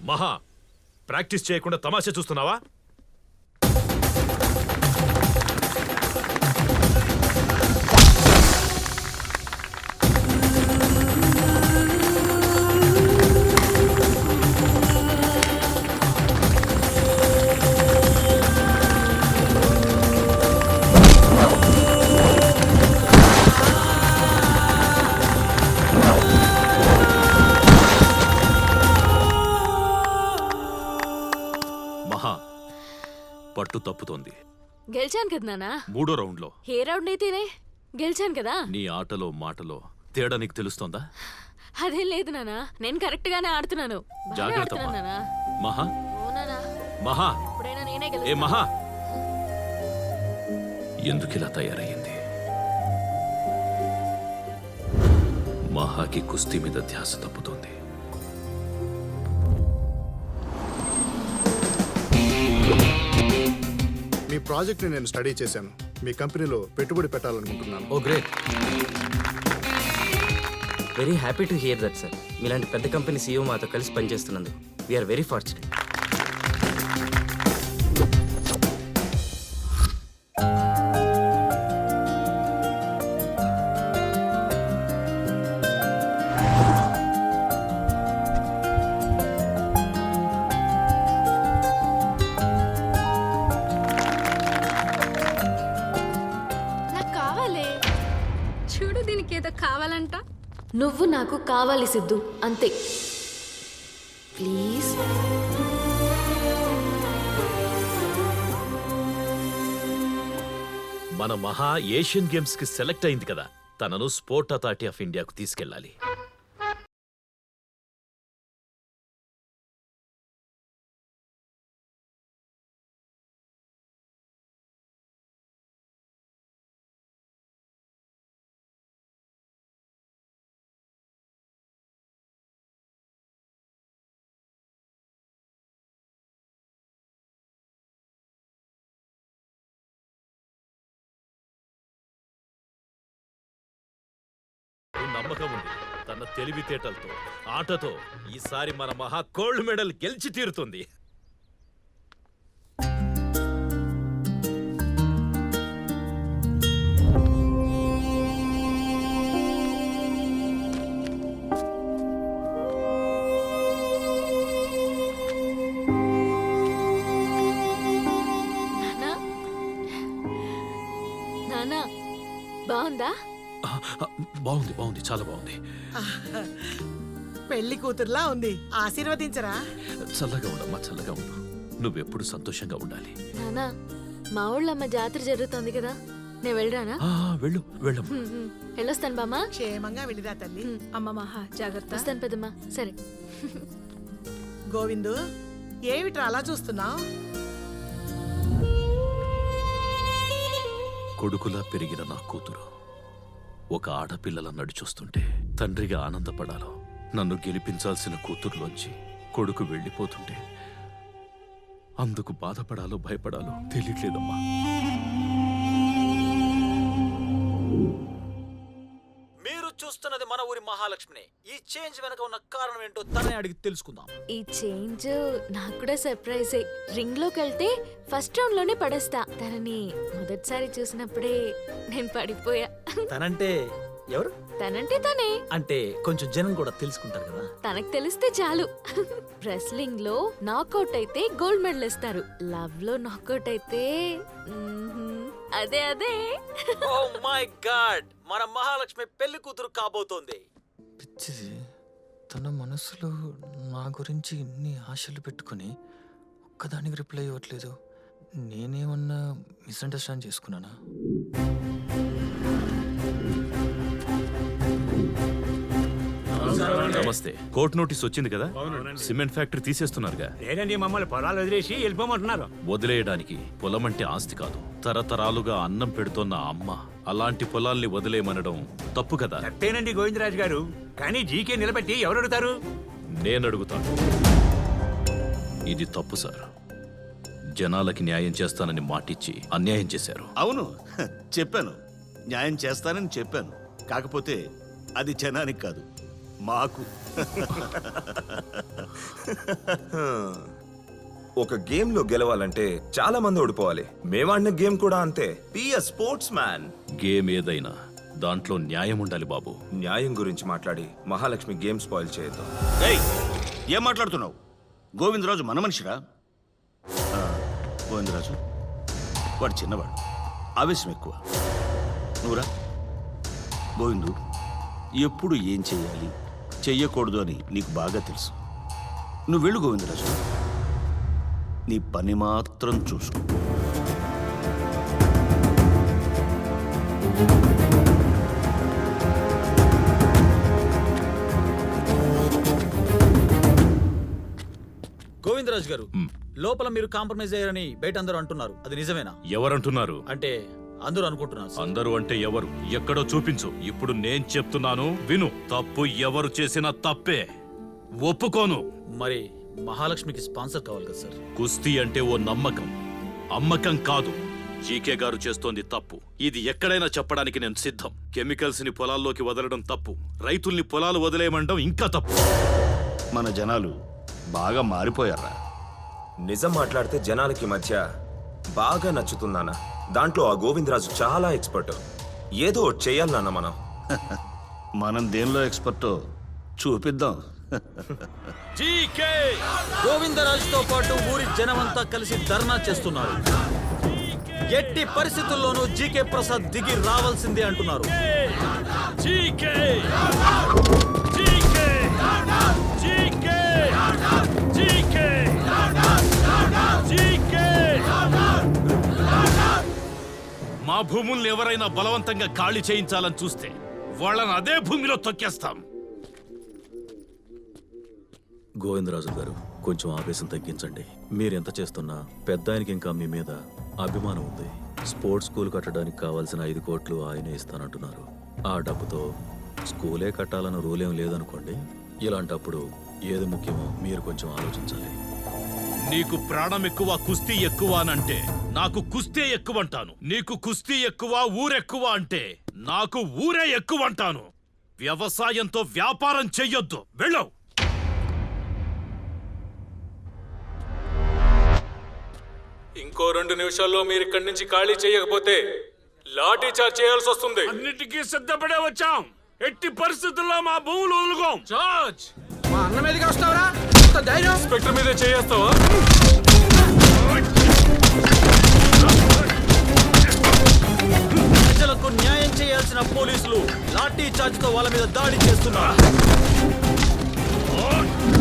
మహా, ప్రాక్టీస్ చేయకుండా తమాషా చూస్తున్నావా? పట్టు తప్పుతోంది. గెలిచాను కదా నాన్న. మూడో రౌండ్లో. ఏ రౌండ్ అయితేనే గెలిచాను కదా. నీ ఆటలో మాటలో తేడా నీకు తెలుస్తోందా? అదేం లేదు నాన్న, నేను కరెక్ట్ గానే ఆడుతున్నాను. జాగ్రత్త మహా. మహా, ఇప్పుడైనా నేనే ఏ మహా, ఎందుకిలా తయారయ్యింది? మహాకి కుస్తీ మీద ధ్యాస తప్పుతోంది. మీ ప్రాజెక్ట్ని నేను స్టడీ చేశాను. మీ కంపెనీలో పెట్టుబడి పెట్టాలనుకుంటున్నాను. Oh great, very happy to hear that sir. మీలాంటి పెద్ద కంపెనీ సీఈఓ మాతో కలిసి పనిచేస్తున్నందుకు వీఆర్ వెరీ ఫార్చునేట్. చూడు, దీనికి ఏదో కావాలంట. నువ్వు నాకు కావాలి సిద్ధు, అంతే. ప్లీజ్. మన మహా ఏషియన్ గేమ్స్ కి సెలెక్ట్ అయింది కదా, తనను స్పోర్ట్ అథారిటీ ఆఫ్ ఇండియాకు తీసుకెళ్ళాలి. నమ్మకం ఉంది, తన తెలివితేటలతో ఆటతో ఈసారి మన మహా గోల్డ్ మెడల్ గెలిచి తీరుతుంది. నానా, బాగుందా? బాగుంది, బాగుంది, చాలా బాగుంది. పెళ్లి కూతురులా ఉంది. ఆశీర్వదించరా. చల్లగా ఉండమ్మా, చల్లగా ఉండు. నువ్వెప్పుడు సంతోషంగా ఉండాలి. నానా, మా ఊళ్ళమ్మ జాతర జరుగుతోంది కదా, నేను వెళ్ళరానా? వెళ్ళు, వెళ్ళమ్మా. వెళ్ళొస్తాను బామ్మా. క్షేమంగా వెళ్ళిరా తల్లి. అమ్మ మహా, జాగ్రత్త. వస్తాను పెద్దమ్మా. సరే. గోవిందు, ఏమిట్రా అలా చూస్తున్నావు? కొడుకులా పెరిగిన నా కూతురు ఒక ఆడపిల్లల నడిచొస్తుంటే తండ్రిగా ఆనందపడాలో, నన్ను గెలిపించాల్సిన కూతురులోంచి కొడుకు వెళ్ళిపోతుంటే అందుకు బాధపడాలో భయపడాలో తెలియట్లేదమ్మా. మీరు చూస్తున్నది మన ఊరి మహాలక్ష్మిని. ఈ చేంజ్ వెనక ఉన్న కారణం ఏంటో తనే అడిగి తెలుసుకుందాం. ఈ చేంజ్ నాకు కూడా సర్ప్రైజ్. రింగ్ లోకి వెళ్తే ఫస్ట్ రౌండ్ లోనే పడేస్తా. తనని మొదటిసారి చూసినప్పుడే నేను పడిపోయా. తనంటే ఎవరు? తనంటే తనే. అంటే కొంచెం జనం కూడా తెలుసుకుంటారు కదా. తనకు తెలిస్తే చాలు. రెస్లింగ్ లో నాకౌట్ అయితే గోల్డ్ మెడల్ ఇస్తారు. లవ్ లో నాకౌట్ అయితే అదే అదే. ఓ మై గాడ్, మన మహాలక్ష్మి పెళ్లి కూతురు కాబోతోంది. పిచ్చిది, తన మనసులో నా గురించి ఇన్ని ఆశలు పెట్టుకుని ఒక్కదానికి రిప్లై ఇవ్వట్లేదు. నేనేమన్నా మిస్అండర్స్టాండ్ చేసుకున్నానా? నమస్తే. కోర్టు నోటీస్ వచ్చింది కదా, సిమెంట్ ఫ్యాక్టరీ తీసేస్తున్నారుగా. లేదండి, మమ్మల్ని పొలాలు వదిలేసి వెళ్ళిపోమంటున్నారు. వదిలేయడానికి పొలం అంటే ఆస్తి కాదు, తరతరాలుగా అన్నం పెడుతోన్న అమ్మ. అలాంటి పొలాల్ని వదిలేయమనడం తప్పు కదా. తప్పేనండి గోవిందరాజు గారు, కానీ జీకే నిలబెట్టి ఎవరు అడుగుతారు? నేను అడుగుతాను. ఇది తప్పు సార్. జనాలకి న్యాయం చేస్తానని మాటిచ్చి అన్యాయం చేశారు. అవును, చెప్పాను, న్యాయం చేస్తానని చెప్పాను. కాకపోతే అది జనానికి కాదు, మాకు ఒక గేమ్ లో గెలవాలంటే చాలా మంది ఓడిపోవాలి. మేమాడిన గేమ్ కూడా అంతే. బి ఎ స్పోర్ట్స్ మ్యాన్. గేమ్ ఏదైనా దాంట్లో న్యాయం ఉండాలి బాబు. న్యాయం గురించి మాట్లాడి మహాలక్ష్మి గేమ్ స్పాయిల్ చేయొద్దు. ఏయ్ ఏం మాట్లాడుతున్నావు? గోవిందరాజు మన మనిషిరా. గోవిందరాజు వాడు చిన్నవాడు, ఆవేశం ఎక్కువ. నువ్వురా గోవిందు, ఎప్పుడు ఏం చెయ్యాలి చెయ్యకూడదు అని నీకు బాగా తెలుసు. నువ్వు వెళ్ళు గోవిందరాజు, నీ పని మాత్రం చూసుకో. గోవిందరాజు గారు, లోపల మీరు కాంప్రమైజ్ అయ్యారని బయట అందరూ అంటున్నారు, అది నిజమేనా? ఎవరంటున్నారు? అంటే అందరూ అనుకుంటున్నారు సార్. అందరూ అంటే ఎవరు? ఎక్కడో చూపించు. ఇప్పుడు నేను చెప్తున్నాను విను. తప్పు ఎవరు చేసినా తప్పే, ఒప్పుకోను. మరి మహాలక్ష్మికి స్పాన్సర్ కావాలి కదా సార్? కుస్తీ అంటే ఓ నమ్మకం, అమ్మకం కాదు. జీకే గారు చేస్తోంది తప్పు. ఇది ఎక్కడైనా చెప్పడానికి నేను సిద్ధం. కెమికల్స్ ని పొలాల్లోకి వదలడం తప్పు, రైతుల్ని పొలాలు వదిలేయమండం ఇంకా తప్పు. మన జనాలు బాగా మారిపోయారా? నిజం మాట్లాడితే జనాలకి మధ్య బాగా నచ్చుతున్నానా? దాంట్లో ఆ గోవిందరాజు చాలా ఎక్స్పర్ట్. ఏదో ఒకటి చెయ్యాలి నాన్న మనం. మనం దేనిలో ఎక్స్పర్టో చూపిద్దాం. జీకే గోవిందరాజుతో పాటు ఊరి జనమంతా కలిసి ధర్నా చేస్తున్నారు. ఎట్టి పరిస్థితుల్లోనూ జీకే ప్రసాద్ దిగి రావాల్సిందే అంటున్నారు. GK GK GK GK GK మా భూముల్ని ఎవరైనా బలవంతంగా ఖాళీ చేయించాలని చూస్తే వాళ్ళని అదే భూమిలో తొక్కేస్తాం. గోవిందరాజు గారు, కొంచెం ఆవేశం తగ్గించండి. మీరెంత చేస్తున్నా పెద్ద ఆయనకి ఇంకా మీ మీద అభిమానం ఉంది. స్పోర్ట్స్ స్కూల్ కట్టడానికి కావాల్సిన 5 కోట్లు ఆయనే ఇస్తానంటున్నారు. ఆ డబ్బుతో స్కూలే కట్టాలన్న రూల్ ఏం లేదనుకోండి. ఇలాంటప్పుడు ఏది ముఖ్యమో మీరు కొంచెం ఆలోచించాలి. నీకు ప్రాణం ఎక్కువ కుస్తీ ఎక్కువ అనంటే నాకు కుస్తీ ఎక్కువ అంటాను. నీకు కుస్తీ ఎక్కువ ఊరెక్కువ అంటే నాకు ఊరే ఎక్కువ అంటాను. వ్యవసాయంతో వ్యాపారం చెయ్యొద్దు, వెళ్ళవు. ఇంకో 2 నిమిషాల్లో మీరు ఇక్కడి నుంచి ఖాళీ చేయకపోతే లాఠీ చార్జ్ చేయాల్సి వస్తుంది. అన్నిటికీ సిద్ధపడే వచ్చాం. ఎట్టి పరిస్థితుల్లో మా భూములు వదులుకోం. చార్జ్. మా అన్న మీదకి వస్తావరా? ధైర్యం ఇన్స్పెక్టర్ మీదే చేయేస్తావా? ప్రజలకు న్యాయం చేయాల్సిన పోలీసులు లాఠీ చార్జ్ తో వాళ్ళ మీద దాడి చేస్తున్నారు.